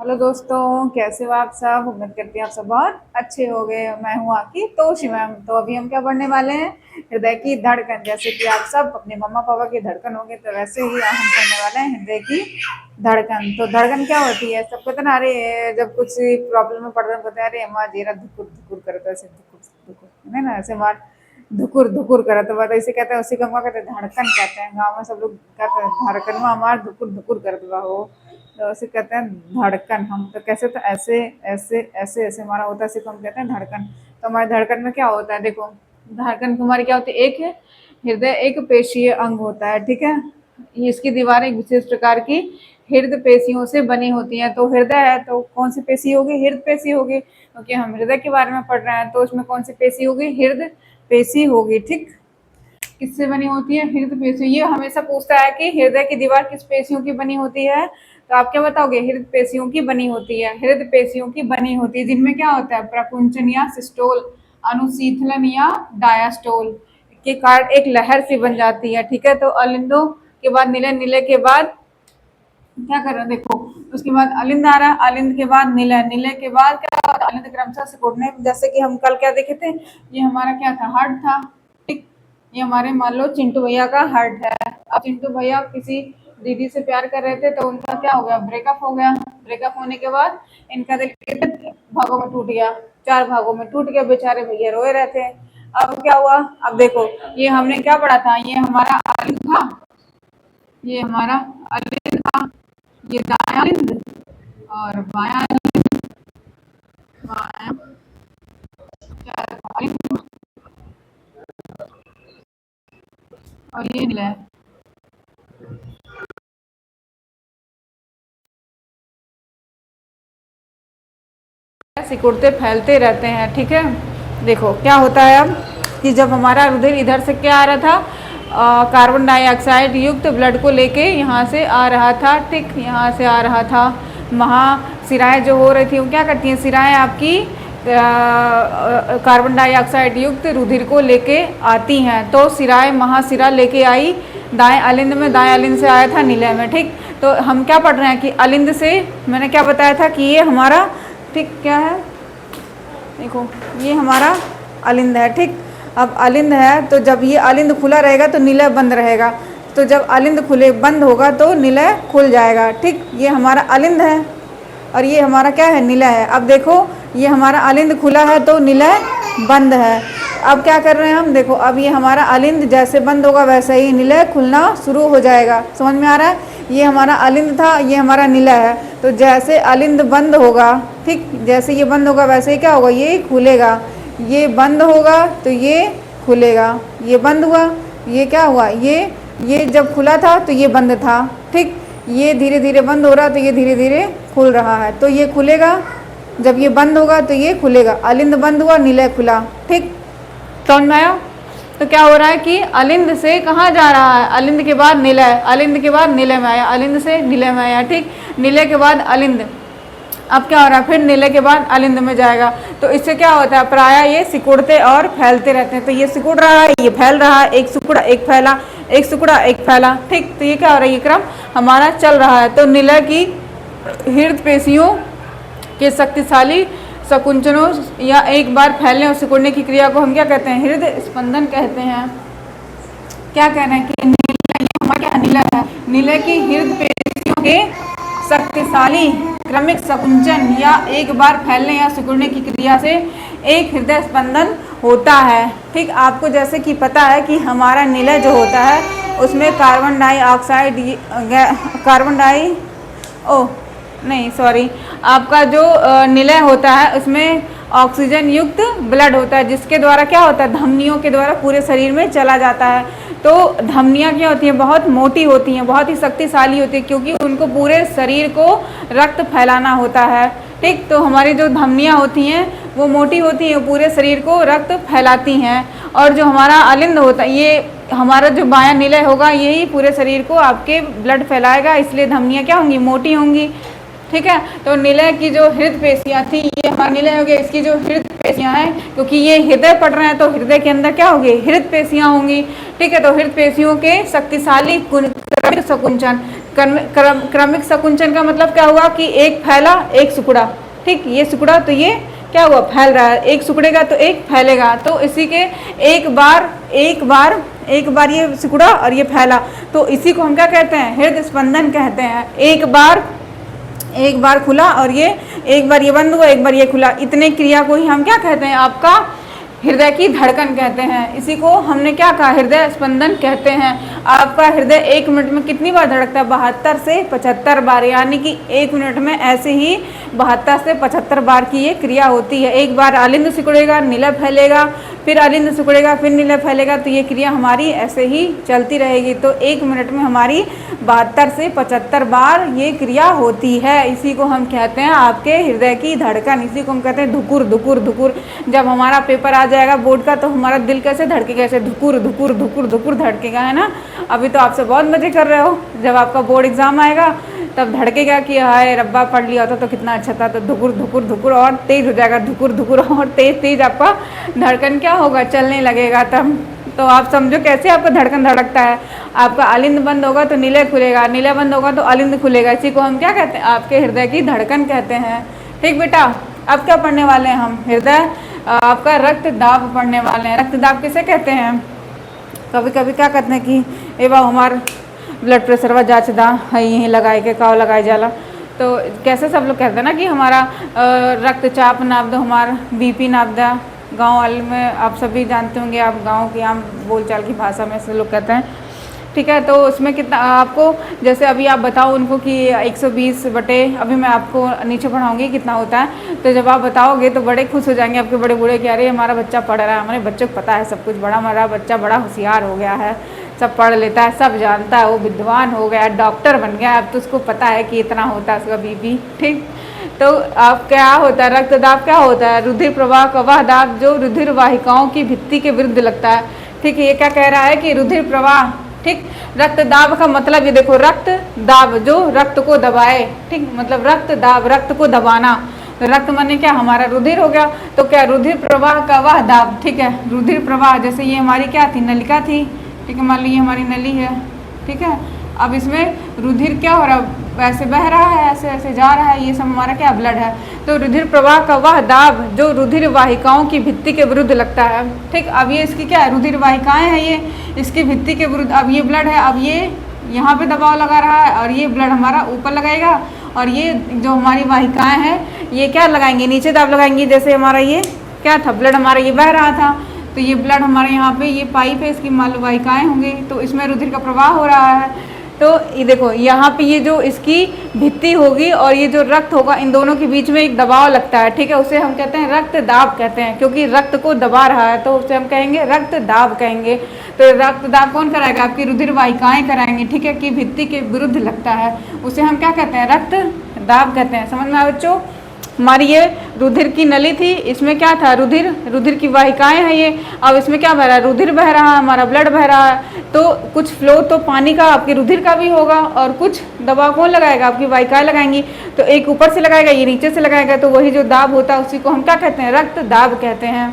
Hello दोस्तों, कैसे हो आप सब। उम्मीद करती हैं आप सब बहुत अच्छे हो गए। मैं हूँ आपकी तोशी मैम। तो अभी हम क्या पढ़ने वाले हैं, हृदय की धड़कन। जैसे कि आप सब अपने मम्मा पापा की धड़कन होंगे, तो वैसे ही हम पढ़ने वाले हैं हृदय की धड़कन। तो धड़कन क्या होती है, सबको तो ना, अरे जब कुछ प्रॉब्लम में पड़ रहे होते हैं, अरे हमारा जेरा धुकुर धुकुर करता है, ऐसे धुकुर धुकुर, है ना, ऐसे हमारा धुकुर धुकुर करा, तो बात ऐसे कहते हैं, उसी को हम क्या कहते हैं, धड़कन कहते हैं। गाँव में सब लोग कहते हैं धड़कन में हमारा धुकुर धुकुर करता हो, तो उसे कहते हैं धड़कन। हम तो कैसे, तो ऐसे ऐसे ऐसे ऐसे हमारा होता है, इसी को हम कहते हैं धड़कन। तो हमारे धड़कन में क्या होता है, देखो धड़कन हमारी क्या होती है, एक है हृदय, एक पेशीय अंग होता है, ठीक है। ये इसकी दीवारें एक विशेष प्रकार की हृदय पेशियों से बनी होती हैं। तो हृदय है तो कौन सी पेशी होगी, हृदय पेशी होगी, क्योंकि हम हृदय के बारे में पढ़ रहे हैं। तो उसमें कौन सी पेशी होगी, हृदय पेशी होगी, ठीक। किससे बनी होती है, हृदय पेशी। ये हमेशा पूछता है कि हृदय की दीवार किस पेशियों की बनी होती है, तो आप क्या बताओगे, हृदय पेशियों की बनी होती है, हृदय पेशियों की बनी होती है, जिनमें क्या होता है, प्रकुंचन या सिस्टोल, अनुशीथलन या डायास्टोल के कारण एक लहर सी बन जाती है, ठीक है। तो अलिंदों के बाद निलय, निलय के बाद क्या कर रहे हैं, देखो उसके बाद अलिंद आ रहा है, अलिंद के बाद निलय, निलय के बाद क्या होता है, अलिंद क्रमशः सिकुड़ने। जैसे कि हम कल क्या देखे थे, ये हमारा क्या था, हार्ट था, ठीक। ये हमारे मान लो चिंटू भैया का हार्ट है। अब चिंटू भैया किसी दीदी से प्यार कर रहे थे, तो उनका क्या हो गया, ब्रेकअप हो गया। ब्रेकअप होने के बाद इनका दिल कितने भागों में टूट गया, 4 भागों में टूट गया। बेचारे भैया रोए रहे थे। अब क्या हुआ, अब देखो ये हमने क्या पढ़ा था, ये हमारा अलिंद था, ये हमारा अलिंद था, ये दायां अलिंद और बायां बायां अलिंद, और ये नीला है। सिकुड़ते फैलते रहते हैं, ठीक है। देखो क्या होता है अब, कि जब हमारा रुधिर इधर से क्या आ रहा था, कार्बन डाइऑक्साइड युक्त ब्लड को लेके यहाँ से आ रहा था, ठीक, यहाँ से आ रहा था। महाशिराएँ जो हो रही थी, वो क्या करती हैं, शिराएँ आपकी कार्बन डाइऑक्साइड युक्त रुधिर को लेके आती हैं। तो शिराएँ महाशिरा लेके आई दाएं अलिंद में, दाएं अलिंद से आया था निलय में, ठीक। तो हम क्या पढ़ रहे हैं कि अलिंद से, मैंने क्या बताया था कि ये हमारा, ठीक, क्या है, देखो ये हमारा अलिंद है, ठीक। अब अलिंद है, तो जब ये अलिंद खुला रहेगा तो निलय बंद रहेगा, तो जब अलिंद खुले बंद होगा तो निलय खुल जाएगा, ठीक। ये हमारा अलिंद है और ये हमारा क्या है, निलय है। अब देखो ये हमारा अलिंद खुला है तो निलय बंद है। अब क्या कर रहे हैं हम, देखो अब ये हमारा अलिंद जैसे बंद होगा वैसे ही निलय खुलना शुरू हो जाएगा। समझ में आ रहा है, ये हमारा अलिंद था, ये हमारा निलय है। तो जैसे अलिंद बंद होगा, ठीक, जैसे ये बंद होगा वैसे ही क्या होगा, ये खुलेगा। ये बंद होगा तो ये खुलेगा, ये बंद हुआ, ये क्या हुआ, ये जब खुला था तो ये बंद था, ठीक। ये धीरे धीरे बंद हो रहा तो ये धीरे धीरे खुल रहा है, तो ये खुलेगा। जब ये बंद होगा तो ये खुलेगा। अलिंद बंद हुआ, निलय खुला, ठीक। समझ में आया। तो क्या हो रहा है कि अलिंद से कहाँ जा रहा है, अलिंद के बाद निलय, अलिंद के बाद निलय में आया, अलिंद से निलय में आया, ठीक। निलय के बाद अलिंद, अब क्या हो रहा है, फिर निलय के बाद अलिंद में जाएगा। तो इससे क्या होता है, प्राय ये सिकुड़ते और फैलते रहते हैं। तो ये सिकुड़ रहा है, ये फैल रहा है, एक सिकुड़ा एक फैला, एक सिकुड़ा एक फैला, ठीक। तो ये क्या हो रहा है, ये क्रम हमारा चल रहा है। तो निलय की हृदय पेशियों के शक्तिशाली संकुचनों या एक बार फैलने और सिकुड़ने की क्रिया को हम क्या कहते हैं, हृदय स्पंदन कहते हैं। क्या कह रहे हैं कि निलय, हमारा क्या निलय है, निलय की हृदय पेशियों के शक्तिशाली क्रमिक संकुचन या एक बार फैलने या सिकुड़ने की क्रिया से एक हृदय स्पंदन होता है, ठीक। आपको जैसे कि पता है कि हमारा निलय जो होता है उसमें कार्बन डाइऑक्साइड, कार्बन डाई ओ नहीं सॉरी, आपका जो निलय होता है उसमें ऑक्सीजन युक्त ब्लड होता है, जिसके द्वारा क्या होता है, धमनियों के द्वारा पूरे शरीर में चला जाता है। तो धमनियाँ क्या होती हैं, बहुत मोटी होती हैं, बहुत ही शक्तिशाली होती है, क्योंकि उनको पूरे शरीर को रक्त फैलाना होता है, ठीक। तो हमारी जो धमनियाँ होती हैं वो मोटी होती हैं, पूरे शरीर को रक्त फैलाती हैं। और जो हमारा अलिंद होता है, ये हमारा जो बायां निलय होगा यही पूरे शरीर को आपके ब्लड फैलाएगा, इसलिए धमनियाँ क्या होंगी, मोटी होंगी, ठीक है। तो निलय की जो हृदय पेशियाँ थी, ये हमारा निलय हो गया, इसकी जो हृदय पेशियाँ हैं, क्योंकि ये हृदय पढ़ रहे हैं तो हृदय के अंदर क्या होगी, हृदय पेशियाँ होंगी, ठीक है। तो हृदय पेशियों के शक्तिशाली संकुचन, क्रमिक संकुचन का मतलब क्या हुआ कि एक फैला एक सिकुड़ा, ठीक, ये सिकुड़ा तो ये क्या हुआ, फैल रहा है, एक सिकुड़ेगा तो एक फैलेगा, तो इसी के एक बार ये सिकुड़ा और ये फैला, तो इसी को हम क्या कहते हैं, हृदय स्पंदन कहते हैं। एक बार खुला और ये एक बार ये बंद हुआ, एक बार ये खुला, इतने क्रिया को ही हम क्या कहते हैं, आपका हृदय की धड़कन कहते हैं। इसी को हमने क्या कहा, हृदय स्पंदन कहते हैं। आपका हृदय 1 मिनट में कितनी बार धड़कता है, 72 से 75 बार, यानी कि 1 मिनट में ऐसे ही 72 से 75 बार की ये क्रिया होती है। एक बार अलिंद सिकुड़ेगा, नीला फैलेगा, फिर अलिंद सिकुड़ेगा, फिर नीला फैलेगा, तो ये क्रिया हमारी ऐसे ही चलती रहेगी। तो 1 मिनट में हमारी 72 से 75 बार ये क्रिया होती है। इसी को हम कहते हैं आपके हृदय की धड़कन, इसी को हम कहते हैं धुकुर धुकुर धुकुर। जब हमारा पेपर आ जाएगा बोर्ड का तो हमारा दिल कैसे धड़केगा, ऐसे धुकुर धुकुर धुकुर धुकुर धड़केगा, है ना। अभी तो आपसे बहुत मजे कर रहे हो, जब आपका बोर्ड एग्जाम आएगा तब धड़केगा कि हाय रब्बा पढ़ लिया होता तो कितना अच्छा था, तो धुकुर धुकुर धुकुर और तेज हो जाएगा, धुकुर धुकुर और तेज तेज आपका धड़कन क्या होगा, चलने लगेगा तब। तो आप समझो कैसे आपका धड़कन धड़कता है। आपका अलिंद बंद होगा तो नीले खुलेगा, नीले बंद होगा तो अलिंद खुलेगा, इसी को हम क्या कहते हैं, आपके हृदय की धड़कन कहते हैं। ठीक बेटा, अब क्या पढ़ने वाले हैं हम, हृदय आपका रक्त दाब पढ़ने वाले हैं। रक्त दाब किसे कहते हैं, कभी कभी क्या कहते हैं कि ए बा हमार ब्लड प्रेशर व जाँच दा है, यहीं लगाए के काव लगाए जाला, तो कैसे सब लोग कहते हैं ना कि हमारा रक्तचाप नाप दो, हमारा बीपी नाप दा। गाँव वाले में आप सभी जानते होंगे, आप गाँव की आम बोलचाल की भाषा में से लोग कहते हैं, ठीक है। तो उसमें कितना आपको, जैसे अभी आप बताओ उनको कि 120 बटे, अभी मैं आपको नीचे पढ़ाऊंगी कितना होता है, तो जब आप बताओगे तो बड़े खुश हो जाएंगे आपके बड़े बूढ़े कि अरे हमारा बच्चा पढ़ रहा है, हमारे बच्चे को पता है सब कुछ, हमारा बच्चा बड़ा होशियार हो गया है, सब पढ़ लेता है, सब जानता है, वो विद्वान हो गया, डॉक्टर बन गया, अब तो उसको पता है कि इतना होता है उसका बीपी। ठीक, तो अब क्या होता है, रक्तदाब क्या होता है, रुधिर प्रवाह का वह दाब जो रुधिर वाहिकाओं की भित्ति के विरुद्ध लगता है। ठीक है, ये क्या कह रहा है कि रुधिर प्रवाह, ठीक, रक्त दाब का मतलब ये देखो, रक्त दाब जो रक्त को दबाए, ठीक, मतलब रक्त दाब रक्त को दबाना, तो रक्त माने क्या, हमारा रुधिर हो गया, तो क्या रुधिर प्रवाह का वह दाब, ठीक है, रुधिर प्रवाह, जैसे ये हमारी क्या थी, नलिका थी, ठीक है, मान लीजिए हमारी नली है, ठीक है, अब इसमें रुधिर क्या हो रहा है, वैसे बह रहा है, ऐसे ऐसे जा रहा है, ये सब हमारा क्या ब्लड है, तो रुधिर प्रवाह का वह दाब जो रुधिर वाहिकाओं की भित्ति के विरुद्ध लगता है। ठीक, अब ये इसकी क्या है, रुधिर वाहिकाएं हैं, ये इसकी भित्ति के विरुद्ध, अब ये ब्लड है, अब ये यहाँ पे दबाव लगा रहा है और ये ब्लड हमारा ऊपर लगाएगा, और ये जो हमारी वाहिकाएं हैं ये क्या लगाएंगे, नीचे दाब लगाएंगे। जैसे हमारा ये क्या था, ब्लड हमारा ये बह रहा था, तो ये ब्लड हमारे यहाँ पे ये पाइप है, इसकी मान लो वाहिकाएं होंगी, तो इसमें रुधिर का प्रवाह हो रहा है। तो ये देखो यहाँ पे ये जो इसकी भित्ति होगी और ये जो रक्त होगा, इन दोनों के बीच में एक दबाव लगता है, ठीक है, उसे हम कहते हैं रक्त दाब कहते हैं, क्योंकि रक्त को दबा रहा है तो उसे हम कहेंगे रक्त दाब कहेंगे। तो रक्त दाब कौन कराएगा, आपकी रुधिर वाहिकाएं कराएंगे, ठीक है, कि भित्ति के विरुद्ध लगता है, उसे हम क्या कहते हैं, रक्त दाब कहते हैं। समझ में आया बच्चों, हमारी ये रुधिर की नली थी, इसमें क्या था, रुधिर की वाहिकाएं हैं ये, अब इसमें क्या बह रहा है, रुधिर बह रहा है, हमारा ब्लड बह रहा है, तो कुछ फ्लो तो पानी का आपके रुधिर का भी होगा और कुछ दबाव कौन लगाएगा, आपकी वाहिकाएं लगाएंगी, तो एक ऊपर से लगाएगा, ये नीचे से लगाएगा, तो वही जो दाब होता है उसी को हम क्या कहते हैं, रक्त दाब कहते हैं।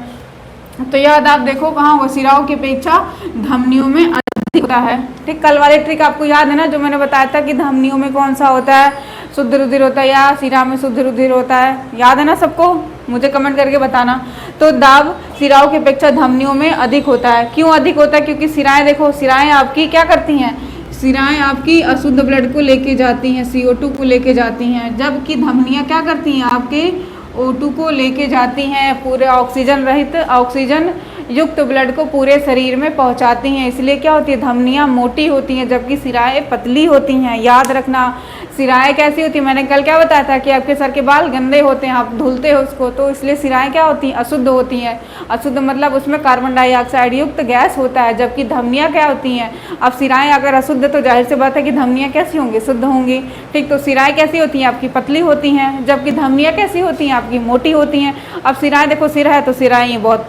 तो यह दाब देखो कहाँ हुआ, शिराओं की अपेक्षा धमनियों में अधिक होता है। ठीक, कल वाले ट्रिक आपको याद है ना, जो मैंने बताया था कि धमनियों में कौन सा होता है, शुद्ध रुधिर होता है या शिरा में शुद्ध रुधिर होता है, याद है ना सबको, मुझे कमेंट करके बताना। तो दाब शिराओं की अपेक्षा धमनियों में अधिक होता है। क्यों अधिक होता है, क्योंकि शिराएं देखो, शिराएं आपकी क्या करती हैं, शिराएं आपकी अशुद्ध ब्लड को लेके जाती हैं, CO2 को लेके जाती हैं, जबकि धमनियाँ क्या करती हैं, आपके O2 को लेके जाती हैं, पूरे ऑक्सीजन रहित ऑक्सीजन युक्त ब्लड को पूरे शरीर में पहुंचाती हैं। इसलिए क्या होती है, धमनियाँ मोटी होती हैं जबकि शिराएं पतली होती हैं। याद रखना, शिराएं कैसी होती है, मैंने कल क्या बताया था कि आपके सर के बाल गंदे होते हैं, आप धुलते हो उसको, तो इसलिए शिराएं क्या होती हैं, अशुद्ध होती हैं। अशुद्ध मतलब उसमें कार्बन डाइऑक्साइड युक्त गैस होता है, जबकि धमनियाँ क्या होती हैं, अब शिराएं अगर अशुद्ध तो जाहिर सी बात है कि धमनियाँ कैसी होंगी, शुद्ध होंगी। ठीक, तो शिराएं कैसी होती हैं, आपकी पतली होती हैं, जबकि धमनियाँ कैसी होती हैं, आपकी मोटी होती हैं। अब शिराएं देखो, सिर है तो शिराएं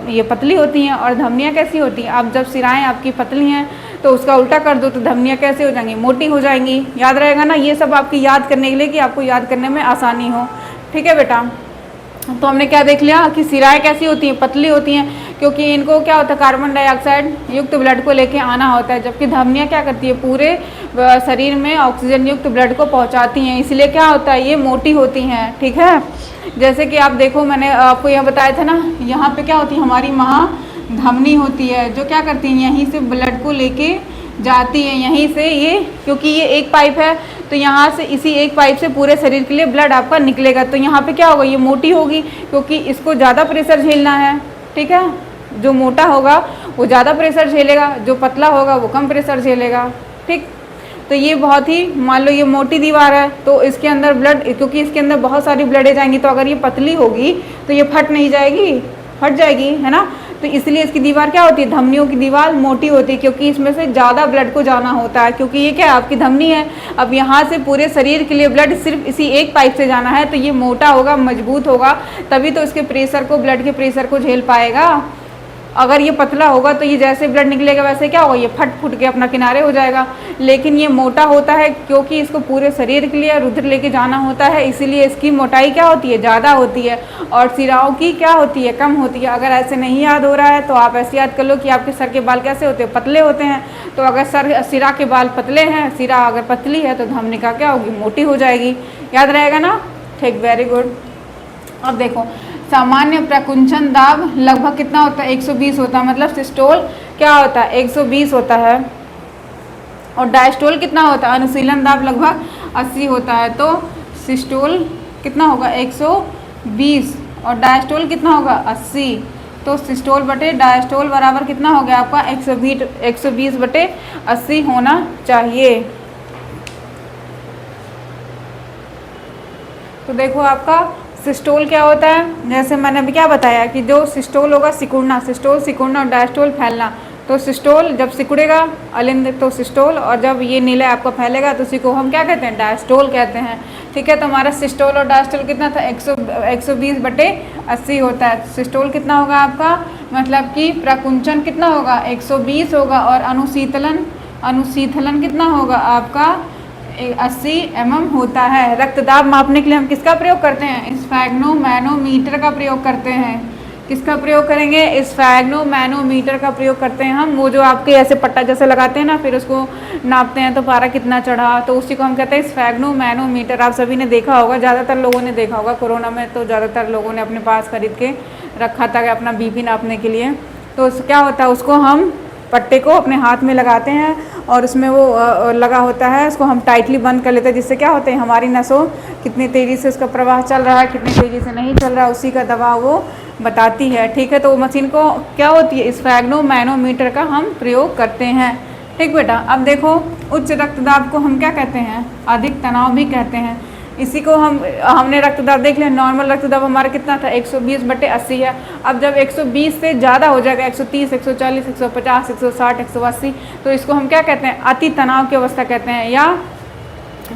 ये पतली होती हैं, और धमनियाँ कैसी होती हैं, अब जब शिराएं आपकी पतली हैं तो उसका उल्टा कर दो तो धमनियाँ कैसे हो जाएंगी, मोटी हो जाएंगी। याद रहेगा ना, ये सब आपकी याद करने के लिए कि आपको याद करने में आसानी हो। ठीक है बेटा, तो हमने क्या देख लिया कि शिराएं कैसी होती हैं, पतली होती हैं, क्योंकि इनको क्या होता है, कार्बन डाइऑक्साइड युक्त ब्लड को लेके आना होता है, जबकि धमनियाँ क्या करती है, पूरे शरीर में ऑक्सीजन युक्त ब्लड को पहुंचाती हैं, इसलिए क्या होता है, ये मोटी होती हैं। ठीक है, जैसे कि आप देखो, मैंने आपको यह बताया था ना, यहाँ पे क्या होती है, हमारी महाधमनी होती है, जो क्या करती है, यहीं से ब्लड को लेके जाती है, यहीं से ये, क्योंकि ये एक पाइप है तो यहाँ से इसी एक पाइप से पूरे शरीर के लिए ब्लड आपका निकलेगा। तो यहाँ पे क्या होगा, ये मोटी होगी क्योंकि इसको ज़्यादा प्रेशर झेलना है। ठीक है, जो मोटा होगा वो ज़्यादा प्रेशर झेलेगा, जो पतला होगा वो कम प्रेशर झेलेगा। ठीक, तो ये बहुत ही, मान लो ये मोटी दीवार है तो इसके अंदर ब्लड, क्योंकि इसके अंदर बहुत सारी ब्लडें जाएंगी, तो अगर ये पतली होगी तो ये फट नहीं जाएगी, फट जाएगी, है ना। तो इसलिए इसकी दीवार क्या होती है, धमनियों की दीवार मोटी होती है, क्योंकि इसमें से ज़्यादा ब्लड को जाना होता है, क्योंकि ये क्या है, आपकी धमनी है। अब यहाँ से पूरे शरीर के लिए ब्लड सिर्फ इसी एक पाइप से जाना है, तो ये मोटा होगा, मजबूत होगा, तभी तो इसके प्रेशर को, ब्लड के प्रेशर को झेल पाएगा। अगर ये पतला होगा तो ये जैसे ब्लड निकलेगा वैसे क्या होगा, ये फट फुट के अपना किनारे हो जाएगा। लेकिन ये मोटा होता है क्योंकि इसको पूरे शरीर के लिए रुधिर लेके जाना होता है, इसीलिए इसकी मोटाई क्या होती है, ज़्यादा होती है, और सिराओं की क्या होती है, कम होती है। अगर ऐसे नहीं याद हो रहा है तो आप ऐसे याद कर लो कि आपके सर के बाल कैसे होते हैं, पतले होते हैं। तो अगर सिरा के बाल पतले हैं, सिरा अगर पतली है तो धमनिका क्या होगी, मोटी हो जाएगी। याद रहेगा ना, ठीक, वेरी गुड। अब देखो, सामान्य प्रकुंचन दाब लगभग कितना होता है, 120 होता है, मतलब सिस्टोल क्या होता है, 120 होता है, और डायस्टोल कितना होता है, अनुशीलन दाब लगभग 80 होता है। तो सिस्टोल कितना होगा, 120, और डायस्टोल कितना होगा, 80। तो सिस्टोल बटे डायस्टोल बराबर कितना हो गया आपका, 120 बटे 80 होना चाहिए। तो देखो आपका सिस्टोल क्या होता है, जैसे मैंने अभी क्या बताया कि जो सिस्टोल होगा सिकुड़ना, सिस्टोल सिकुड़ना, और डायस्टोल फैलना। तो सिस्टोल जब सिकुड़ेगा अलिंद तो सिस्टोल, और जब ये नीला आपका फैलेगा तो उसी को हम क्या कहते हैं, डायस्टोल कहते हैं। ठीक है, तो हमारा सिस्टोल और डायस्टोल कितना था, 120 बटे 80 होता है। सिस्टोल कितना होगा आपका, मतलब कि प्रकुंचन कितना होगा, 120 होगा, और अनुशीतलन कितना होगा आपका, 80 mm होता है। रक्तदाब मापने के लिए हम किसका प्रयोग करते हैं, स्फैग्नोमैनोमीटर का प्रयोग करते हैं। किसका प्रयोग करेंगे, स्फैग्नोमैनोमीटर का प्रयोग करते हैं हम। वो जो आपके ऐसे पट्टा जैसे लगाते हैं ना, फिर उसको नापते हैं तो पारा कितना चढ़ा, तो उसी को हम कहते हैं स्फैग्नोमैनोमीटर। आप सभी ने देखा होगा, ज़्यादातर लोगों ने देखा होगा, कोरोना में तो ज़्यादातर लोगों ने अपने पास खरीद के रखा था अपना BP नापने के लिए। तो क्या होता है, उसको हम पट्टे को अपने हाथ में लगाते हैं और उसमें वो लगा होता है, उसको हम टाइटली बंद कर लेते हैं, जिससे क्या होता है, हमारी नसों कितनी तेज़ी से उसका प्रवाह चल रहा है, कितनी तेज़ी से नहीं चल रहा है, उसी का दबाव वो बताती है। ठीक है, तो मशीन को क्या होती है, स्फैग्नोमैनोमीटर का हम प्रयोग करते हैं। ठीक बेटा, अब देखो, उच्च रक्तदाब को हम क्या कहते हैं, अधिक तनाव भी कहते हैं। इसी को हमने रक्तदाब देख लिया, नॉर्मल रक्तदाब हमारा कितना था, 120 बटे 80 है। अब जब 120 से ज़्यादा हो जाएगा, 130, 140, 150, 160, 180, तो इसको हम क्या कहते हैं, अति तनाव की अवस्था कहते हैं, या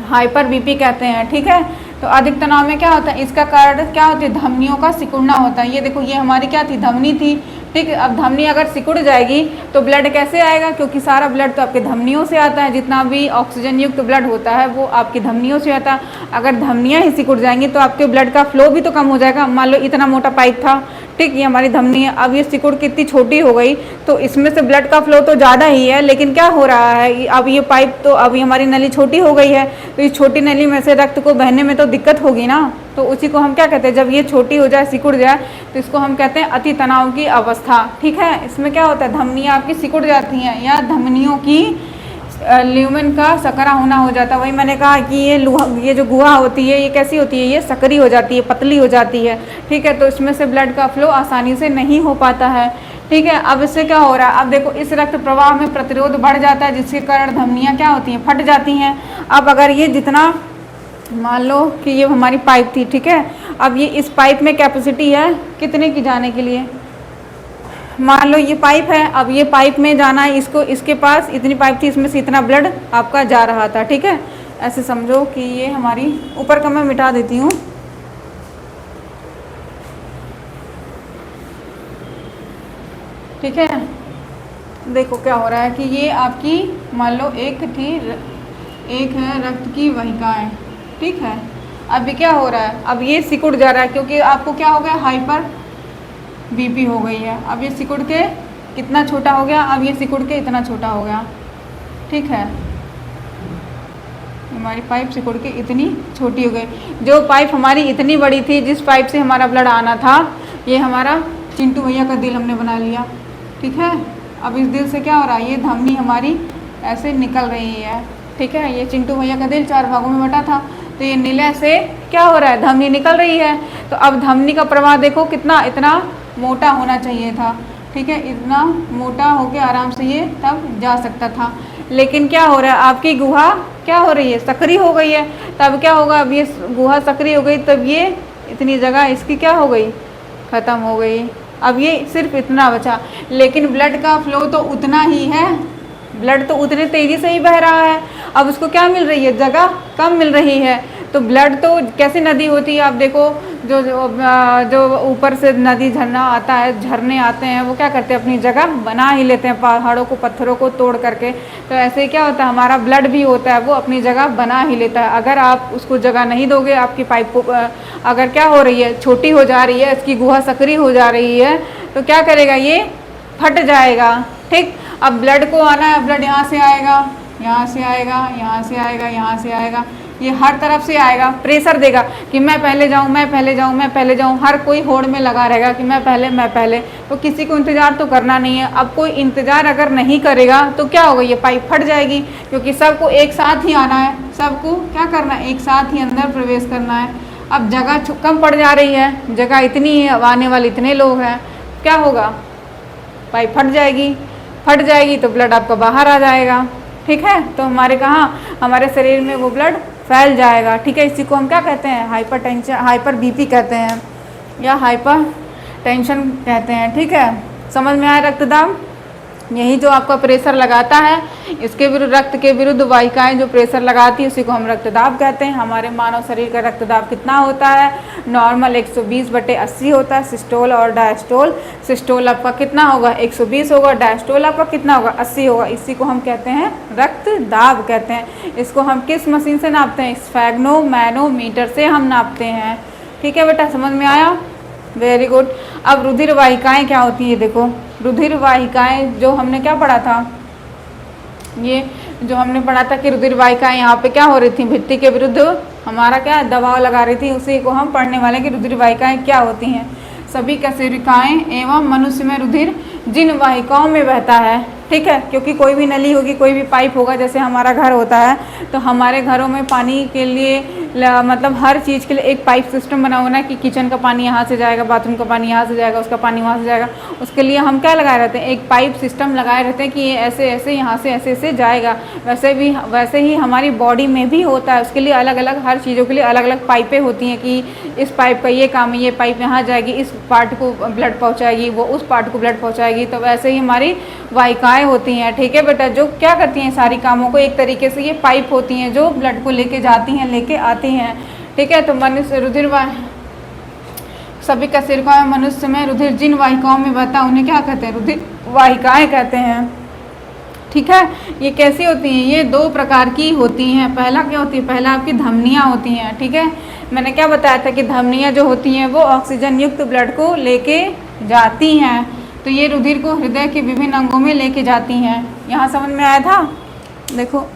हाइपर BP कहते हैं। ठीक है, तो अधिक तनाव में क्या होता है, इसका कारण क्या होता है, धमनियों का सिकुड़ना होता है। ये देखो, ये हमारी क्या थी, धमनी थी। ठीक, अब धमनी अगर सिकुड़ जाएगी तो ब्लड कैसे आएगा, क्योंकि सारा ब्लड तो आपके धमनियों से आता है, जितना भी ऑक्सीजन युक्त ब्लड होता है वो आपकी धमनियों से आता है। अगर धमनियाँ ही सिकुड़ जाएंगी तो आपके ब्लड का फ्लो भी तो कम हो जाएगा। मान लो इतना मोटा पाइप था, ठीक, ये हमारी धमनी है, अब ये सिकुड़ के इतनी छोटी हो गई तो इसमें से ब्लड का फ्लो तो ज़्यादा ही है, लेकिन क्या हो रहा है, अब ये पाइप तो, अब ये हमारी नली छोटी हो गई है, तो इस छोटी नली में से रक्त को बहने में तो दिक्कत होगी ना। तो उसी को हम क्या कहते हैं, जब ये छोटी हो जाए, सिकुड़ जाए, तो इसको हम कहते हैं अति तनाव की अवस्था। ठीक है, इसमें क्या होता है, धमनियाँ आपकी सिकुड़ जाती हैं, या धमनियों की ल्यूमेन का सकरा होना हो जाता है। वही मैंने कहा कि ये जो गुहा होती है, ये कैसी होती है, ये सकरी हो जाती है, पतली हो जाती है। ठीक है, तो इसमें से ब्लड का फ्लो आसानी से नहीं हो पाता है। ठीक है, अब इससे क्या हो रहा है, अब देखो, इस रक्त प्रवाह में प्रतिरोध बढ़ जाता है, जिसके कारण धमनियाँ क्या होती हैं, फट जाती हैं। अब अगर ये जितना, मान लो कि ये हमारी पाइप थी, ठीक है, अब ये इस पाइप में कैपेसिटी है कितने की जाने के लिए, मान लो ये पाइप है, अब ये पाइप में जाना है, इसको, इसके पास इतनी पाइप थी, इसमें से इतना ब्लड आपका जा रहा था। ठीक है, ऐसे समझो कि ये हमारी, ऊपर का मैं मिटा देती हूँ। ठीक है, देखो क्या हो रहा है कि ये आपकी, मान लो एक है रक्त की वाहिकाएं। ठीक है, अब ये क्या हो रहा है, अब ये सिकुड़ जा रहा है, क्योंकि आपको क्या हो गया, बीपी हो गई है। अब ये सिकुड़ के कितना छोटा हो गया, अब ये सिकुड़ के इतना छोटा हो गया, ठीक है। हमारी पाइप सिकुड़ के इतनी छोटी हो गई। जो पाइप हमारी इतनी बड़ी थी, जिस पाइप से हमारा ब्लड आना था, ये हमारा चिंटू भैया का दिल हमने बना लिया, ठीक है। अब इस दिल से क्या हो रहा है, ये धमनी हमारी ऐसे निकल रही है, ठीक है। ये चिंटू भैया का दिल 4 भागों में बटा था, तो ये नीले से क्या हो रहा है, धमनी निकल रही है। तो अब धमनी का प्रवाह देखो कितना, इतना मोटा होना चाहिए था, ठीक है। इतना मोटा होके आराम से ये तब जा सकता था। लेकिन क्या हो रहा है, आपकी गुहा क्या हो रही है, सक्रिय हो गई है। तब क्या होगा, अब ये गुहा सक्रिय हो गई, तब ये इतनी जगह इसकी क्या हो गई, ख़त्म हो गई। अब ये सिर्फ इतना बचा, लेकिन ब्लड का फ्लो तो उतना ही है, ब्लड तो उतने तेज़ी से ही बह रहा है। अब उसको क्या मिल रही है, जगह कम मिल रही है। तो ब्लड तो कैसी नदी होती है, आप देखो, जो ऊपर से नदी झरना आता है, झरने आते हैं, वो क्या करते हैं, अपनी जगह बना ही लेते हैं, पहाड़ों को, पत्थरों को तोड़ करके। तो ऐसे ही क्या होता है, हमारा ब्लड भी होता है, वो अपनी जगह बना ही लेता है। अगर आप उसको जगह नहीं दोगे, आपकी पाइप को अगर क्या हो रही है, छोटी हो जा रही है, इसकी गुहा सक्रिय हो जा रही है, तो क्या करेगा, ये फट जाएगा, ठीक। अब ब्लड को आना है, ब्लड यहाँ से आएगा, यहाँ से आएगा, यहाँ से आएगा, यहाँ से आएगा, ये हर तरफ से आएगा, प्रेशर देगा कि मैं पहले जाऊँ, मैं पहले जाऊँ, मैं पहले जाऊँ। हर कोई होड़ में लगा रहेगा कि मैं पहले, मैं पहले। तो किसी को इंतज़ार तो करना नहीं है। अब कोई इंतज़ार अगर नहीं करेगा तो क्या होगा, ये पाइप फट जाएगी, क्योंकि सबको एक साथ ही आना है, सबको क्या करना है, एक साथ ही अंदर प्रवेश करना है। अब जगह कम पड़ जा रही है, जगह इतनी है, अब आने वाले इतने लोग हैं, क्या होगा, पाइप फट जाएगी। फट जाएगी तो ब्लड आपका बाहर आ जाएगा, ठीक है। तो हमारे कहाँ, हमारे शरीर में वो ब्लड फैल जाएगा, ठीक है। इसी को हम क्या कहते हैं, हाइपर टेंशन, हाइपर बीपी कहते हैं, या हाइपर टेंशन कहते हैं, ठीक है। समझ में आया, रक्तदाब यही जो आपका प्रेशर लगाता है, इसके विरुद्ध, रक्त के विरुद्ध वाहिकाएं जो प्रेशर लगाती है, उसी को हम रक्तदाब कहते हैं। हमारे मानव शरीर का रक्तदाब कितना होता है, नॉर्मल 120/80 होता है, सिस्टोल और डायस्टोल। सिस्टोल आपका कितना होगा, 120 होगा, डायस्टोल आपका कितना होगा, 80 होगा। इसी को हम कहते हैं रक्तदाब कहते हैं। इसको हम किस मशीन से नापते हैं, स्फेग्नोमैनोमीटर से हम नापते हैं, ठीक है बेटा, समझ में आया, वेरी गुड। अब रुधिर वाहिकाएँ क्या होती है, देखो रुधिर वाहिकाएँ जो हमने क्या पढ़ा था, ये जो हमने पढ़ा था कि रुधिर वाहिकाएँ यहाँ पे क्या हो रही थी, भित्ति के विरुद्ध हमारा क्या दबाव लगा रही थी, उसी को हम पढ़ने वाले कि रुधिर वाहिकाएँ क्या होती हैं। सभी कशेरुकाएँ एवं मनुष्य में रुधिर जिन वाहिकाओं में बहता है, ठीक है, क्योंकि कोई भी नली होगी, कोई भी पाइप होगा, जैसे हमारा घर होता है, तो हमारे घरों में पानी के लिए मतलब हर चीज़ के लिए एक पाइप सिस्टम बना हुआ है कि किचन का पानी यहाँ से जाएगा, बाथरूम का पानी यहाँ से जाएगा, उसका पानी वहाँ से जाएगा। उसके लिए हम क्या लगाए रहते हैं, एक पाइप सिस्टम लगाए रहते हैं कि ये ऐसे ऐसे यहाँ से ऐसे ऐसे जाएगा। वैसे ही हमारी बॉडी में भी होता है, उसके लिए अलग अलग, हर चीज़ों के लिए अलग अलग पाइपें होती हैं कि इस पाइप का ये काम है, ये पाइप यहाँ जाएगी, इस पार्ट को ब्लड पहुँचाएगी, वो उस पार्ट को ब्लड पहुँचाएगी। तो वैसे ही हमारी वाहिकाएँ होती हैं, ठीक है बेटा, जो क्या करती हैं सारी कामों को। एक तरीके से ये पाइप होती हैं जो ब्लड को लेके जाती हैं, लेके आती हैं, ठीक है। तो मनुष्य रुधिर सभी कशेरुकाएँ मनुष्य में रुधिर जिन वाहिकाओं में बहता है, उन्हें क्या कहते हैं, रुधिर वाहिकाएँ कहते हैं, ठीक है। ये कैसी होती हैं, ये 2 प्रकार की होती हैं। पहला क्या होती है, पहला आपकी धमनियाँ होती हैं, ठीक है। मैंने क्या बताया था कि धमनियाँ जो होती हैं वो ऑक्सीजन युक्त ब्लड को लेके जाती हैं। तो ये रुधिर को हृदय के विभिन्न अंगों में लेके जाती हैं। यहाँ समझ में आया था, देखो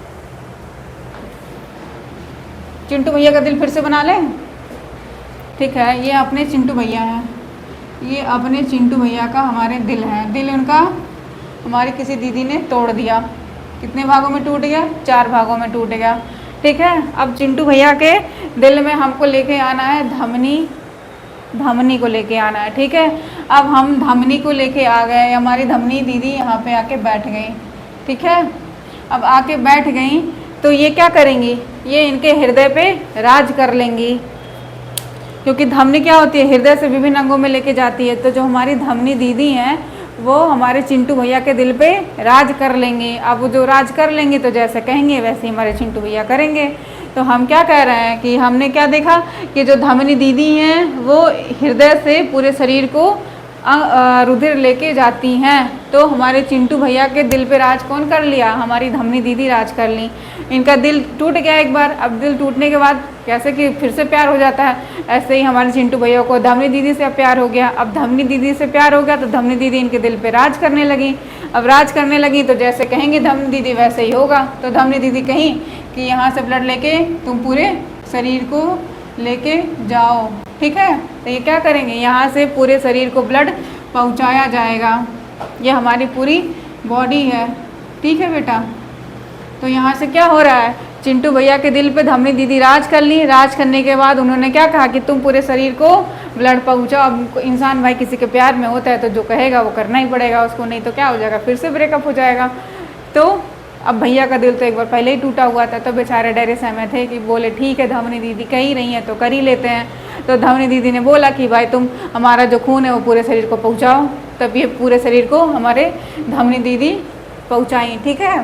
चिंटू भैया का दिल फिर से बना लें, ठीक है। ये अपने चिंटू भैया हैं, ये अपने चिंटू भैया का हमारे दिल है। दिल उनका हमारी किसी दीदी ने तोड़ दिया, कितने भागों में टूट गया, 4 भागों में टूट गया, ठीक है। अब चिंटू भैया के दिल में हमको लेके आना है धमनी को लेके आना है, ठीक है। अब हम धमनी को लेके आ गए, हमारी धमनी दीदी यहाँ पे आके बैठ गई, ठीक है। अब आके बैठ गई तो ये क्या करेंगी, ये इनके हृदय पे राज कर लेंगी, क्योंकि धमनी क्या होती है, हृदय से विभिन्न अंगों में लेके जाती है। तो जो हमारी धमनी दीदी हैं वो हमारे चिंटू भैया के दिल पे राज कर लेंगे। अब वो जो राज कर लेंगे तो जैसे कहेंगे वैसे ही हमारे चिंटू भैया करेंगे। तो हम क्या कह रहे हैं कि हमने क्या देखा कि जो धमनी दीदी हैं वो हृदय से पूरे शरीर को रुधिर लेके जाती हैं। तो हमारे चिंटू भैया के दिल पे राज कौन कर लिया? हमारी धमनी दीदी राज कर ली। इनका दिल टूट गया एक बार, अब दिल टूटने के बाद कैसे कि फिर से प्यार हो जाता है, ऐसे ही हमारे चिंटू भैया को धमनी दीदी से प्यार हो गया। अब धमनी दीदी से प्यार हो गया तो धमनी दीदी इनके दिल पे राज करने लगी। अब राज करने लगी तो जैसे कहेंगे धमनी दीदी वैसे ही होगा। तो धमनी दीदी कहीं कि यहाँ से ब्लड लेके तुम पूरे शरीर को लेके जाओ, ठीक है। तो ये क्या करेंगे, यहाँ से पूरे शरीर को ब्लड पहुँचाया जाएगा। ये हमारी पूरी बॉडी है, ठीक है बेटा। तो यहाँ से क्या हो रहा है, चिंटू भैया के दिल पे धमनी दीदी राज कर ली। राज करने के बाद उन्होंने क्या कहा कि तुम पूरे शरीर को ब्लड पहुँचाओ। अब इंसान भाई किसी के प्यार में होता है तो जो कहेगा वो करना ही पड़ेगा उसको, नहीं तो क्या हो जाएगा, फिर से ब्रेकअप हो जाएगा। तो अब भैया का दिल तो एक बार पहले ही टूटा हुआ था, तो बेचारे डरे सहमे थे कि बोले ठीक है धमनी दीदी कह ही रही हैं तो कर ही लेते हैं। तो धमनी दीदी ने बोला कि भाई तुम हमारा जो खून है वो पूरे शरीर को पहुँचाओ। तब ये पूरे शरीर को हमारे धमनी दीदी पहुँचाई, ठीक है।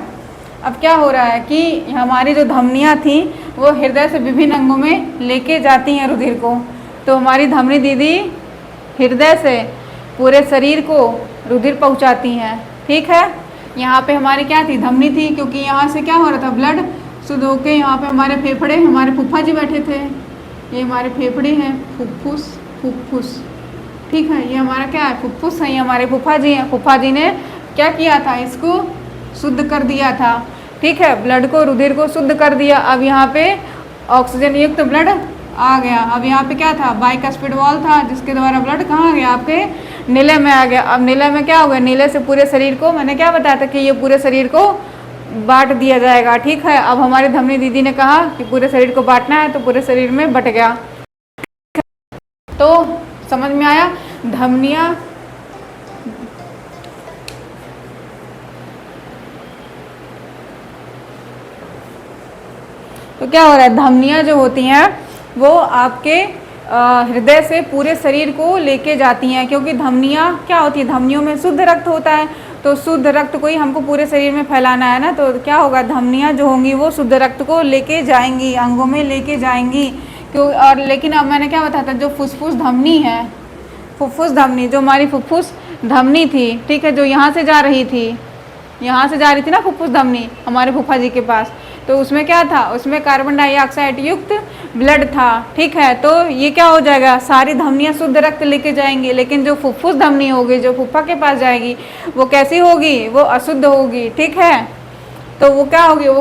अब क्या हो रहा है कि हमारी जो धमनियाँ थी वो हृदय से विभिन्न अंगों में लेके जाती हैं रुधिर को। तो हमारी धमनी दीदी हृदय से पूरे शरीर को रुधिर पहुँचाती हैं, ठीक है। यहाँ पे हमारी क्या थी, धमनी थी, क्योंकि यहाँ से क्या हो रहा था, ब्लड शुद्ध होके यहाँ पे हमारे फेफड़े, हमारे फूफा जी बैठे थे। ये हमारे फेफड़े हैं, फुफ्फुस, फुफ्फुस, ठीक है। ये हमारा क्या है, फुफ्फुस है, ये हमारे फूफा जी हैं। फूफा जी ने क्या किया था, इसको शुद्ध कर दिया था, ठीक है। ब्लड को, रुधिर को शुद्ध कर दिया। अब यहाँ पे ऑक्सीजन युक्त ब्लड आ गया। अब यहाँ पे क्या था, बाइकस्पिड वॉल था जिसके द्वारा ब्लड कहाँ आ गया, आपके नीले में आ गया। अब नीले में क्या हो गया, नीले से पूरे शरीर को, मैंने क्या बताया था कि ये पूरे शरीर को बांट दिया जाएगा, ठीक है। अब हमारी धमनी दीदी ने कहा कि पूरे शरीर को बांटना है तो पूरे शरीर में बट गया। तो समझ में आया, धमनियाँ तो क्या हो रहा है, धमनियाँ जो होती हैं वो आपके हृदय से पूरे शरीर को लेके जाती हैं, क्योंकि धमनियाँ क्या होती है, धमनियों में शुद्ध रक्त होता है। तो शुद्ध रक्त को ही हमको पूरे शरीर में फैलाना है ना, तो क्या होगा, धमनियाँ जो होंगी वो शुद्ध रक्त को लेके जाएंगी, अंगों में लेके जाएंगी। क्यों, और लेकिन अब मैंने क्या बताया था, जो फुफ्फुस धमनी है, फुफ्फुस धमनी, जो हमारी फुफ्फुस धमनी थी, ठीक है, जो यहाँ से जा रही थी, यहाँ से जा रही थी ना फुफ्फुस धमनी हमारे फूफा जी के पास, तो उसमें क्या था, उसमें कार्बन डाइऑक्साइड युक्त ब्लड था, ठीक है। तो ये क्या हो जाएगा, सारी धमनियाँ शुद्ध रक्त लेके जाएंगी, लेकिन जो फुफ्फुस धमनी होगी, जो फूफा के पास जाएगी, वो कैसी होगी, वो अशुद्ध होगी, ठीक है। तो वो क्या होगी, वो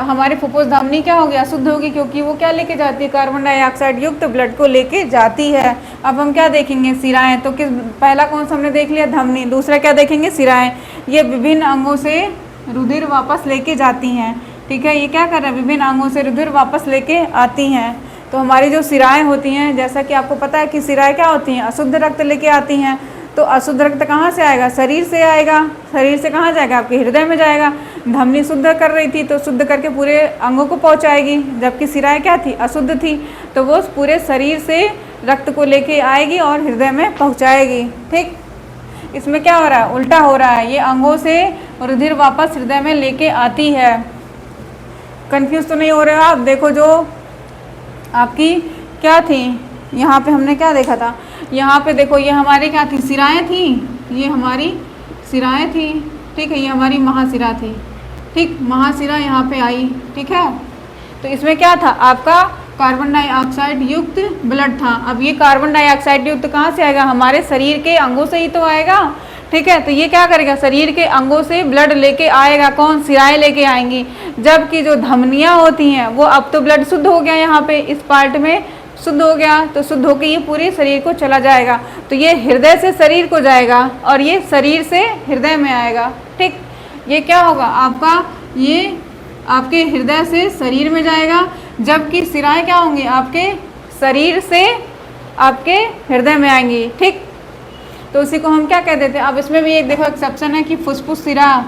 हमारी फुफ्फुस धमनी क्या होगी, अशुद्ध होगी, क्योंकि वो क्या लेके जाती है, कार्बन डाइऑक्साइड युक्त ब्लड को लेके जाती है। अब हम क्या देखेंगे, सिराएं। तो किस, पहला कौन सा हमने देख लिया, धमनी। दूसरा क्या देखेंगे, सिराएं। ये विभिन्न अंगों से रुधिर वापस लेके जाती हैं, ठीक है। ये क्या कर रहा है, विभिन्न अंगों से रुधिर वापस लेके आती हैं। तो हमारी जो सिराएं होती हैं, जैसा कि आपको पता है कि सिराएं क्या होती हैं, अशुद्ध रक्त लेके आती हैं। तो अशुद्ध रक्त कहाँ से आएगा, शरीर से आएगा। शरीर से कहाँ जाएगा, आपके हृदय में जाएगा। धमनी शुद्ध कर रही थी तो शुद्ध करके पूरे अंगों को पहुँचाएगी, जबकि सिराएं क्या थी, अशुद्ध थी, तो वो पूरे शरीर से रक्त को लेके आएगी और हृदय में पहुँचाएगी, ठीक। इसमें क्या हो रहा है, उल्टा हो रहा है, ये अंगों से रुधिर वापस हृदय में लेके आती है। कंफ्यूज तो नहीं हो रहे हो आप। देखो जो आपकी क्या थी, यहाँ पे हमने क्या देखा था, यहाँ पे देखो ये हमारी क्या थी, सिराएं थी, ये हमारी सिराएं थी, ठीक है। ये हमारी महाशिरा थी, ठीक, महाशिरा यहाँ पे आई, ठीक है। तो इसमें क्या था, आपका कार्बन डाइऑक्साइड युक्त ब्लड था। अब ये कार्बन डाइऑक्साइड युक्त कहाँ से आएगा, हमारे शरीर के अंगों से ही तो आएगा, ठीक है। तो ये क्या करेगा, शरीर के अंगों से ब्लड लेके आएगा, कौन, सिराएं लेके आएंगी। जबकि जो धमनियाँ होती हैं वो, अब तो ब्लड शुद्ध हो गया, यहाँ पे इस पार्ट में शुद्ध हो गया, तो शुद्ध होकर ये पूरे शरीर को चला जाएगा। तो ये हृदय से शरीर को जाएगा और ये शरीर से हृदय में आएगा, ठीक। ये क्या होगा आपका, ये आपके हृदय से शरीर में जाएगा, जबकि सिराएं क्या होंगी, आपके शरीर से आपके हृदय में आएंगी, ठीक। तो उसी को हम क्या कह देते हैं। अब इसमें भी एक देखो एक्सेप्शन है कि फुफ्फुस सिरा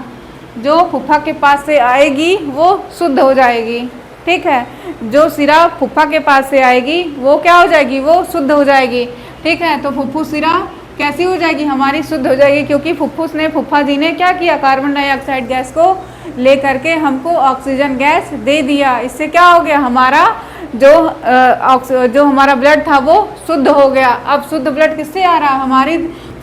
जो फूफा के पास से आएगी वो शुद्ध हो जाएगी, ठीक है। जो सिरा फूफा के पास से आएगी वो क्या हो जाएगी, वो शुद्ध हो जाएगी, ठीक है। तो फुफ्फुस सिरा कैसी हो जाएगी, हमारी शुद्ध हो जाएगी, क्योंकि फुफ्फुस ने, फूफा जी ने क्या किया, कार्बन डाइऑक्साइड गैस को ले करके हमको ऑक्सीजन गैस दे दिया। इससे क्या हो गया, हमारा जो हमारा ब्लड था वो शुद्ध हो गया। अब शुद्ध ब्लड किससे आ रहा है, हमारी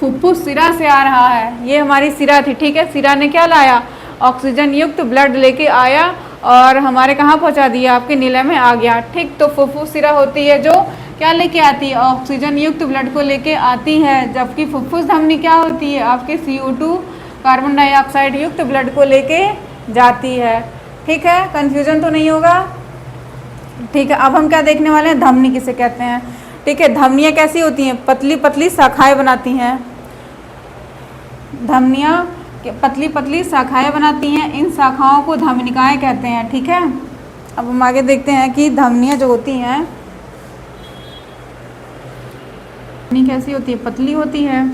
फुफ्फुस सिरा से आ रहा है, ये हमारी सिरा थी, ठीक है। सिरा ने क्या लाया, ऑक्सीजन युक्त ब्लड लेके आया और हमारे कहाँ पहुँचा दिया, आपके नीले में आ गया, ठीक। तो फुफ्फुस सिरा होती है जो क्या लेके आती है, ऑक्सीजन युक्त ब्लड को लेके आती है, जबकि फुफ्फुस धमनी क्या होती है, आपके CO2 कार्बन डाइऑक्साइड युक्त ब्लड को लेके जाती है, ठीक है। कंफ्यूजन तो नहीं होगा, ठीक है। अब हम क्या देखने वाले हैं, धमनी किसे कहते हैं, ठीक है। धमनियाँ कैसी होती हैं, पतली पतली शाखाएं बनाती हैं, धमनियाँ पतली पतली शाखाएं बनाती हैं, इन शाखाओं को धमनिकाएं कहते हैं, ठीक है। अब हम आगे देखते हैं कि धमनियाँ जो होती हैं, धमनी कैसी होती है, पतली होती है,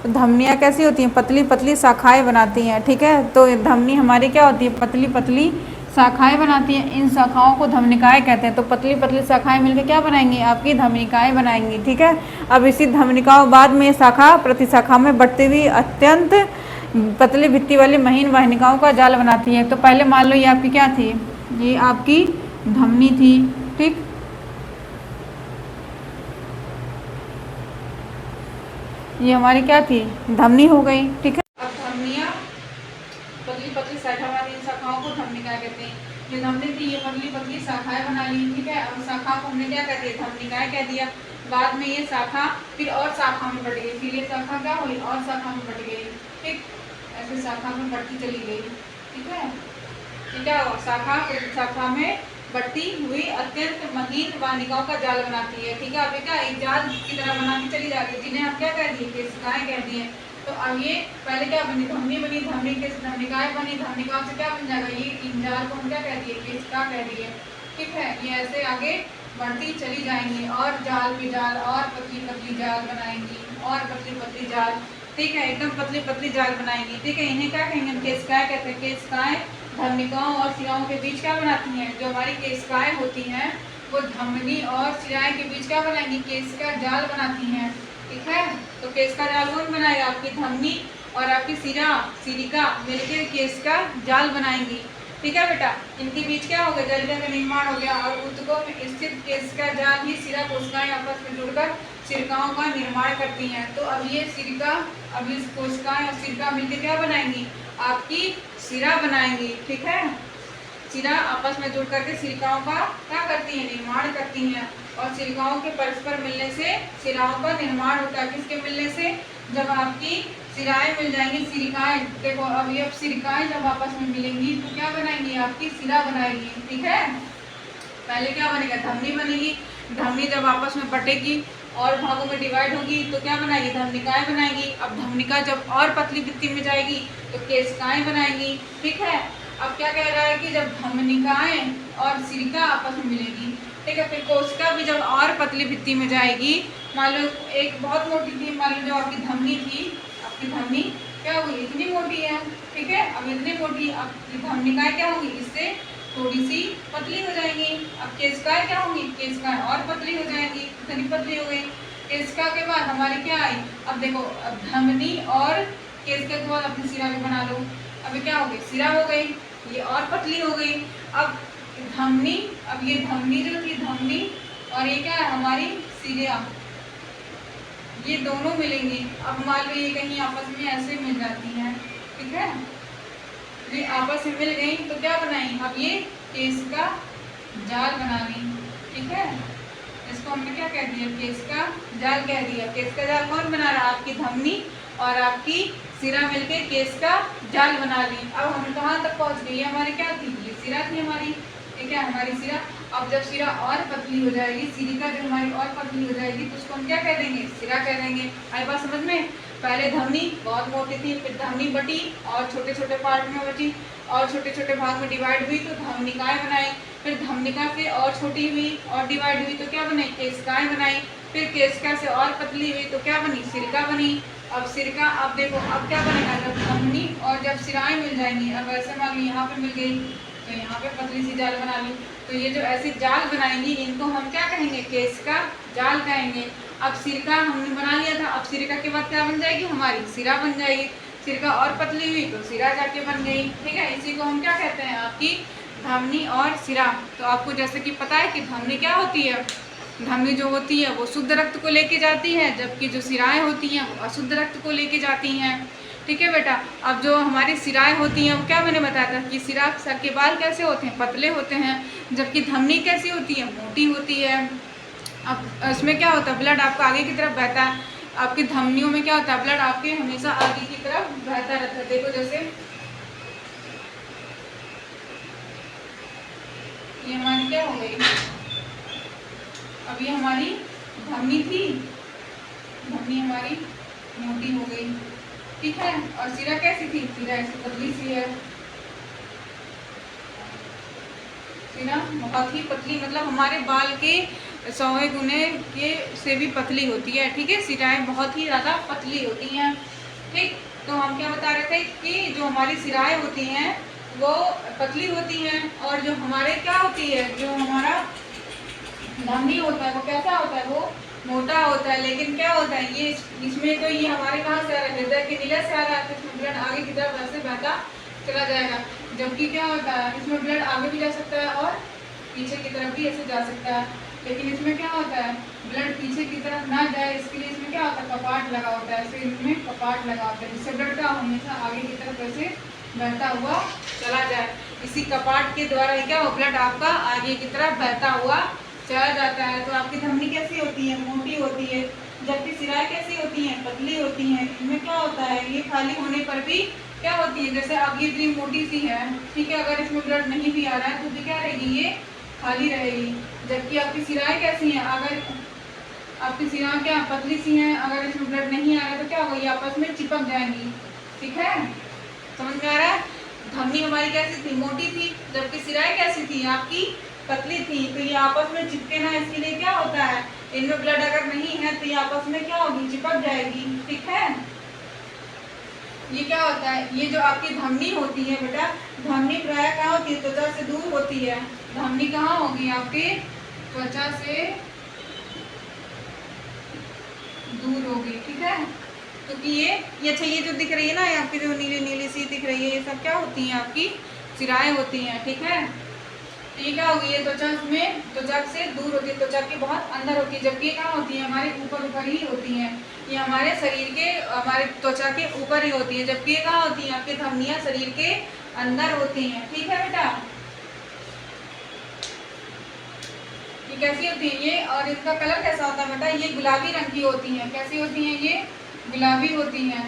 तो धमनियाँ कैसी होती हैं, पतली पतली शाखाएं बनाती हैं, ठीक है। तो धमनी हमारी क्या होती है, पतली पतली शाखाएं बनाती हैं, इन शाखाओं को धमनिकाएं कहते हैं। तो पतली पतली शाखाएं मिलकर क्या बनाएंगी, आपकी धमनिकाएं बनाएंगी, ठीक है। अब इसी धमनिकाओं बाद में शाखा प्रतिशाखा में बढ़ती हुई अत्यंत पतली भित्ति वाली महीन वाहिनिकाओं का जाल बनाती है। तो पहले मान लो ये आपकी क्या थी, ये आपकी धमनी थी, ठीक। ये हमारी क्या थी, धमनी हो गई, ठीक है। अब धमनियाँ पतली पतली शाखा वाली शाखाओं को धमनिकाएं कहते हैं। ये धमनी थी, ये पतली पतली शाखाएं बना ली, ठीक है। अब शाखा को हमने क्या कह दिया, धमनिकाएं कह दिया। बाद में ये शाखा फिर और शाखा में बढ़ गई, फिर ये शाखा क्या हुई, और शाखा में बढ़ गई, ठीक। ऐसे शाखा में बढ़ती चली गई, ठीक है। तो क्या हुआ, शाखा शाखा में बढ़ती हुई अत्यंत महीन वाहिनिकाओं का जाल बनाती है, ठीक है। अभी क्या एक जाल की तरह बनाती चली जाती है, जिन्हें आप क्या कह दिए, केशिकाएं कह दिए। तो अब ये पहले क्या बनी, धमनी बनी, धमनी के धमनिकाएं बनी, धमनिकाओं से क्या बन जाएगा, ये इन जाल को हम क्या कह दिए, केशिका कह दिए, ठीक है। ये ऐसे आगे बढ़ती चली जाएंगी और जाल पे जाल और पतली पतली जाल बनाएंगी और पतली पतली जाल, ठीक है, एकदम पतली पतली जाल बनाएंगी, ठीक है। इन्हें क्या कहेंगे, केशिकाएं कहते हैं। केशिकाएं धमनिकाओं और सिराओं के बीच क्या बनाती हैं, जो हमारी केशिकाएं होती हैं वो धमनी और सिराएं के बीच क्या बनाएंगी, केशिका जाल बनाती हैं, ठीक है। तो केशिका जाल कौन बनाएगा, आपकी धमनी और आपकी सिरिका मिलकर केशिका जाल बनाएंगी, ठीक है बेटा। इनके बीच क्या हो गया, जलजल का निर्माण हो गया और ऊतकों में स्थित केशिका जाल ही सिरा कोशिकाएं आपस में जुड़कर सिरकाओं का निर्माण करती हैं। तो अब ये सिरका, अब इस कोशिकाएं और सिरका मिलकर क्या बनाएंगी, आपकी सिरा बनाएंगी, ठीक है। सिरा आपस में जुड़ करके सिरकाओं का क्या करती है, निर्माण करती हैं। और सिरकाओं के परस्पर मिलने से सिराओं का निर्माण होता है। किसके मिलने से, जब आपकी सिराएं मिल जाएंगी, सिरिकाएं, देखो अब ये सिरिकाएं जब आपस में मिलेंगी तो क्या बनाएंगी, आपकी सिरा बनाएगी, ठीक है। पहले क्या बनेगा, धमनी बनेगी, धमनी जब आपस में बटेगी और भागों में डिवाइड होगी तो क्या बनाएगी, धमनिकाएं बनाएगी। अब धमनिका जब और पतली भित्ति में जाएगी तो केशिकाएं बनाएगी, ठीक है। अब क्या कह रहा है कि जब धमनिकाएं और सिरिका आपस में मिलेगी, ठीक है, फिर कोशिका भी जब और पतली भित्ति में जाएगी, मान लो एक बहुत मोटी थी, मान लो जो आपकी धमनी थी, आपकी धमनी क्या होगी, इतनी मोटी है, ठीक है। अब इतनी मोटी, अब धमनिकाएं क्या होगी, इससे थोड़ी सी पतली हो जाएंगी। अब केशिकाएं क्या होंगी, केशिकाएं और पतली हो जाएंगी, इतनी पतली हो गई। केशिका के बाद हमारी क्या आई, अब देखो, अब धमनी और केशिका के बाद अपनी सिरा भी बना लो। अभी क्या हो गई, सिरा हो गई, ये और पतली हो गई। अब धमनी, अब ये धमनी जो थी, धमनी और ये क्या है, हमारी सिरा, ये दोनों मिलेंगी। अब मान लो ये कहीं आपस में ऐसे मिल जाती हैं, ठीक है, ये आपस में मिल गई तो क्या बनाई, अब ये केशिका जाल बना ली, ठीक है। इसको हमने क्या कह दिया, केशिका जाल कह दिया। केशिका जाल कौन बना रहा, आपकी धमनी और आपकी सिरा मिलकर केशिका जाल बना ली। अब हम कहाँ तक पहुँच गई, हमारी क्या थी, ये सिरा थी हमारी, ठीक है, हमारी सिरा। अब जब सिरा और पतली हो जाएगी, सिरिका जब हमारी और पतली हो जाएगी तो उसको हम क्या कह देंगे, सिरा कह देंगे। आई बात समझ में। पहले धमनी बहुत मोटी थी, फिर धमनी बटी और छोटे छोटे पार्ट में बची और छोटे छोटे भाग में डिवाइड हुई तो धमनिकाएं बनाई। फिर धमनिका से और छोटी हुई और डिवाइड हुई तो क्या बनाई, केशिकाएं बनाई। फिर केशिका से और पतली हुई तो क्या बनी, सिरका बनी। अब सिरका, अब देखो अब क्या बनेगा, जब धमनी और जब सिराएं मिल जाएंगी, अब ऐसे मान ली यहाँ पे मिल गई तो यहाँ पे पतली सी जाल बना ली। तो ये जो ऐसी जाल बनाएंगी इनको हम क्या कहेंगे, केशिका जाल कहेंगे। अब सिरका हमने बना लिया था, अब सिरका के बाद क्या बन जाएगी, हमारी सिरा बन जाएगी। सिरका और पतली हुई तो सिरा जाके बन गई, ठीक है। इसी को हम क्या कहते हैं, आपकी धमनी और सिरा। तो आपको जैसे कि पता है कि धमनी क्या होती है, धमनी जो होती है वो शुद्ध रक्त को लेके जाती है, जबकि जो सिराएं होती हैं वो अशुद्ध रक्त को लेके जाती हैं। ठीक है बेटा। अब जो हमारी सिराएं होती हैं वो क्या मैंने बताया था कि सिरा सर के बाल कैसे होते हैं, पतले होते हैं, जबकि धमनी कैसी होती है, मोटी होती है। अब इसमें क्या होता है, ब्लड आपका आगे की तरफ बहता है। आपकी धमनियों में क्या होता है, ब्लड आपके हमेशा आगे की तरफ बहता रहता है। देखो जैसे ये हमारी क्या हो गई, अब ये हमारी धमनी थी, धमनी हमारी मोटी हो गई। ठीक है। और सिरा कैसी थी, सिरा ऐसी पतली सी है, सिरा बहुत ही पतली, मतलब हमारे बाल के 100 गुने के से भी पतली होती है। ठीक है। सिराएं बहुत ही ज़्यादा पतली होती हैं। ठीक। तो हम क्या बता रहे थे कि जो हमारी सिराएं होती हैं वो पतली होती हैं, और जो हमारे क्या होती है, जो हमारा धमनी होता है वो कैसा होता है, वो मोटा होता है। लेकिन क्या होता है, ये इसमें तो ये हमारे कहाँ से आ रहा है, हृदय के नीले से आ रहा है, तो इसमें ब्लड आगे की तरफ ऐसे बहता चला जाएगा। जबकि क्या होता है, इसमें ब्लड आगे भी जा सकता है और पीछे की तरफ भी ऐसे जा सकता है। लेकिन इसमें क्या होता है, ब्लड पीछे की तरफ ना जाए, इसके लिए इसमें क्या होता है, कपाट लगा होता है। ऐसे इसमें कपाट लगा होता है, जिससे ब्लड का हमेशा आगे की तरफ ऐसे बहता हुआ चला जाए। इसी कपाट के द्वारा क्या हो, ब्लड आपका आगे की तरफ बहता हुआ चला जाता है। तो आपकी धमनी कैसी होती है, मोटी होती है, जबकि सिराएं कैसी होती हैं, पतली होती हैं। इनमें क्या होता है, ये खाली होने पर भी क्या होती है, जैसे अब ये इतनी मोटी सी है, ठीक है, अगर इसमें ब्लड नहीं भी आ रहा है तो भी क्या रहेगी, ये खाली रहेगी। जबकि आपकी सिराएं कैसी हैं, अगर आपकी सिराएं क्या पतली सी हैं, अगर इसमें ब्लड नहीं आ रहा है तो क्या होगा, ये आपस में चिपक जाएंगी। ठीक है, समझ में आ रहा है। धमनी हमारी कैसी थी, मोटी थी, जबकि सिराएं कैसी थी, आपकी पतली थी। तो ये आपस में चिपके ना, इसके लिए क्या होता है, इनमें ब्लड अगर नहीं है तो ये आपस में क्या होगी, चिपक जाएगी। ठीक है। ये क्या होता है, ये जो आपकी धमनी होती है बेटा, धमनी प्राय कहाँ होती है, त्वचा से दूर होती है। धमनी कहाँ होगी, आपके त्वचा से दूर होगी। ठीक है। क्योंकि ये अच्छा, ये जो दिख रही है ना, आपकी जो नीली नीली सी दिख रही है, ये सब क्या होती हैं, आपकी सिराएं होती हैं। ठीक है। ये क्या होगी, ये त्वचा में त्वचा से दूर होती है, त्वचा के बहुत अंदर होती है, जबकि ये कहाँ होती है, हमारे ऊपर ऊपर ही होती हैं। ये हमारे शरीर के, हमारे त्वचा के ऊपर ही होती है, जबकि ये कहाँ होती है, आपकी धमनियाँ शरीर के अंदर होती हैं। ठीक है बेटा। ये कैसी होती है ये, और इसका कलर कैसा होता है बेटा, ये गुलाबी रंग की होती हैं। कैसी होती हैं, ये गुलाबी होती हैं।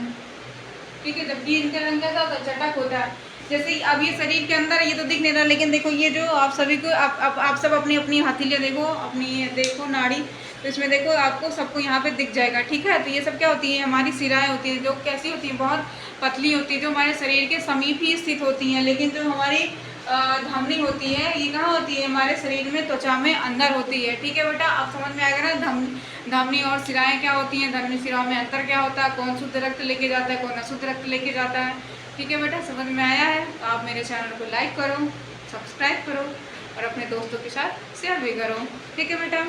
ठीक है। जबकि इनका रंग कैसा होता है, चटक होता है। जैसे अब ये शरीर के अंदर ये तो दिख नहीं रहा, लेकिन देखो ये जो आप सभी को आप सब अपनी अपनी हथेलियाँ देखो, अपनी देखो नाड़ी, तो इसमें देखो आपको सबको यहाँ पे दिख जाएगा। ठीक है। तो ये सब क्या होती है, हमारी सिराएं होती हैं, जो कैसी होती हैं, बहुत पतली होती है, जो हमारे शरीर के समीप ही स्थित होती हैं। लेकिन जो हमारी धमनी होती है, ये कहाँ होती है, हमारे शरीर में त्वचा में अंदर होती है। ठीक है बेटा। अब समझ में आएगा ना, धमनी और सिराएं क्या होती हैं, धमनी सिराओं में अंतर क्या होता है, कौन शुद्ध रक्त लेके जाता है, कौन अशुद्ध रक्त लेके जाता है। ठीक है बेटा, समझ में आया है। तो आप मेरे चैनल को लाइक करो, सब्सक्राइब करो और अपने दोस्तों के साथ शेयर भी करो। ठीक है बेटा।